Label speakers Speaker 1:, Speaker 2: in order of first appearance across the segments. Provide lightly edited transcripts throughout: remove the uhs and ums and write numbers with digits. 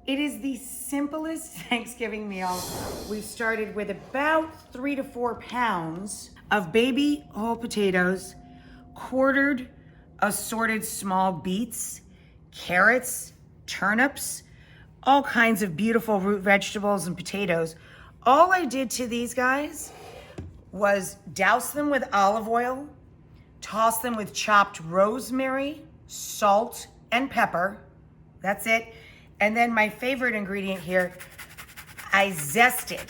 Speaker 1: It is the simplest Thanksgiving meal. We started with about 3 to 4 pounds of baby whole potatoes, quartered assorted small beets, carrots, turnips, all kinds of beautiful root vegetables and potatoes. All I did to these guys was douse them with olive oil, toss them with chopped rosemary, salt, and pepper. That's it. And then my favorite ingredient here, I zested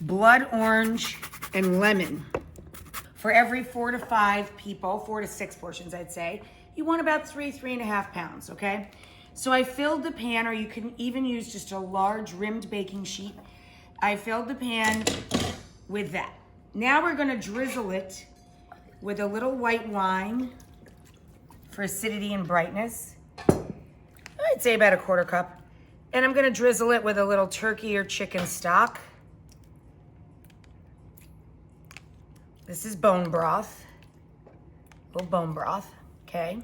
Speaker 1: blood orange and lemon. For every 4 to 5 people, 4 to 6 portions, I'd say, you want about 3.5 pounds, okay? So I filled the pan, or you can even use just a large rimmed baking sheet. I filled the pan with that. Now we're gonna drizzle it with a little white wine for acidity and brightness. I'd say about a 1/4 cup. And I'm gonna drizzle it with a little turkey or chicken stock. This is bone broth, a little bone broth, okay?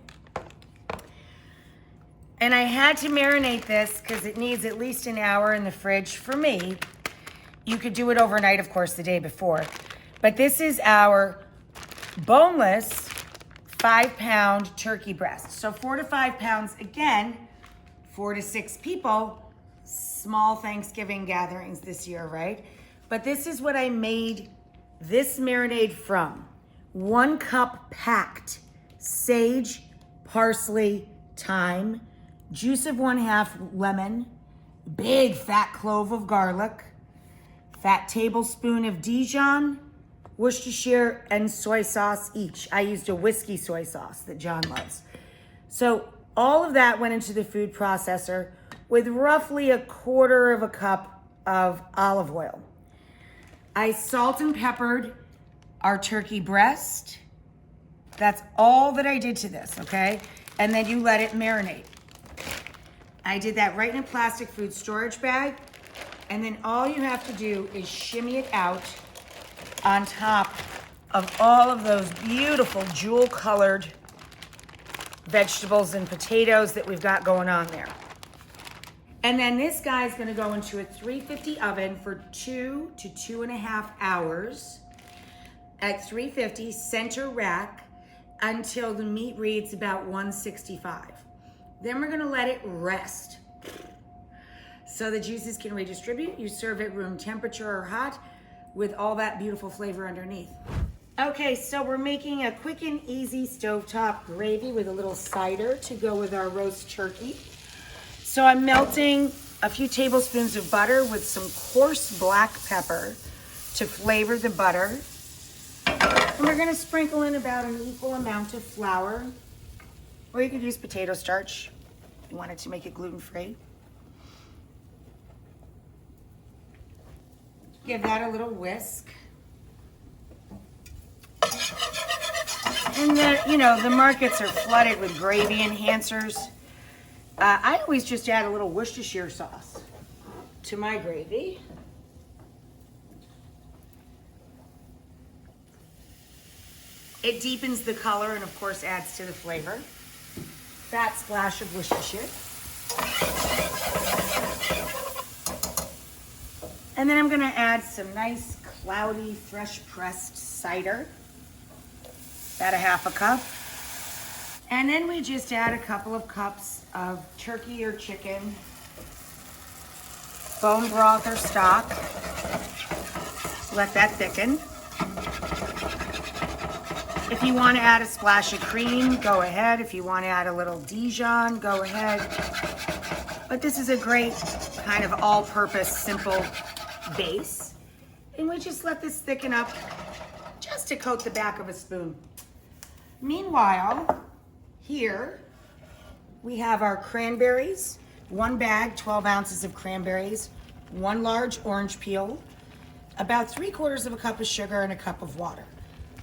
Speaker 1: And I had to marinate this because it needs at least an hour in the fridge for me. You could do it overnight, of course, the day before. But this is our boneless 5-pound turkey breast. So 4 to 5 pounds, again, 4 to 6 people, small Thanksgiving gatherings this year, right? But this is what I made this marinade from. 1 cup packed sage, parsley, thyme, juice of 1/2 lemon, big fat clove of garlic, fat tablespoon of Dijon, Worcestershire, and soy sauce each. I used a whiskey soy sauce that John loves. So all of that went into the food processor with roughly 1/4 cup of olive oil. I salt and peppered our turkey breast. That's all that I did to this, okay? And then you let it marinate. I did that right in a plastic food storage bag. And then all you have to do is shimmy it out on top of all of those beautiful jewel-colored vegetables and potatoes that we've got going on there. And then this guy's gonna go into a 350 oven for 2 to 2.5 hours at 350 center rack until the meat reads about 165. Then we're gonna let it rest so the juices can redistribute. You serve it room temperature or hot with all that beautiful flavor underneath. Okay, so we're making a quick and easy stovetop gravy with a little cider to go with our roast turkey. So I'm melting a few tablespoons of butter with some coarse black pepper to flavor the butter. And we're gonna sprinkle in about an equal amount of flour, or you could use potato starch if you wanted to make it gluten-free. Give that a little whisk. And the markets are flooded with gravy enhancers. I always just add a little Worcestershire sauce to my gravy. It deepens the color and of course adds to the flavor. Fat splash of Worcestershire. And then I'm gonna add some nice cloudy, fresh pressed cider. About 1/2 cup. And then we just add a couple of cups of turkey or chicken, bone broth or stock. Let that thicken. If you want to add a splash of cream, go ahead. If you want to add a little Dijon, go ahead. But this is a great kind of all-purpose, simple base. And we just let this thicken up just to coat the back of a spoon. Meanwhile, here we have our cranberries, 1 bag, 12 ounces of cranberries, 1 large orange peel, about 3/4 cup of sugar, and a cup of water.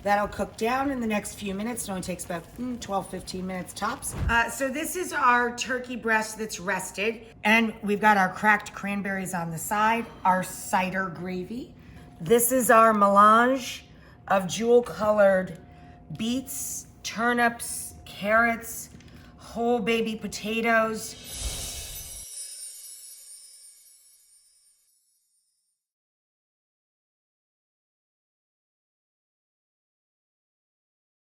Speaker 1: That'll cook down in the next few minutes. It only takes about 12, 15 minutes tops. So this is our turkey breast that's rested. And we've got our cracked cranberries on the side, our cider gravy. This is our melange of jewel-colored beets, turnips, carrots, whole baby potatoes,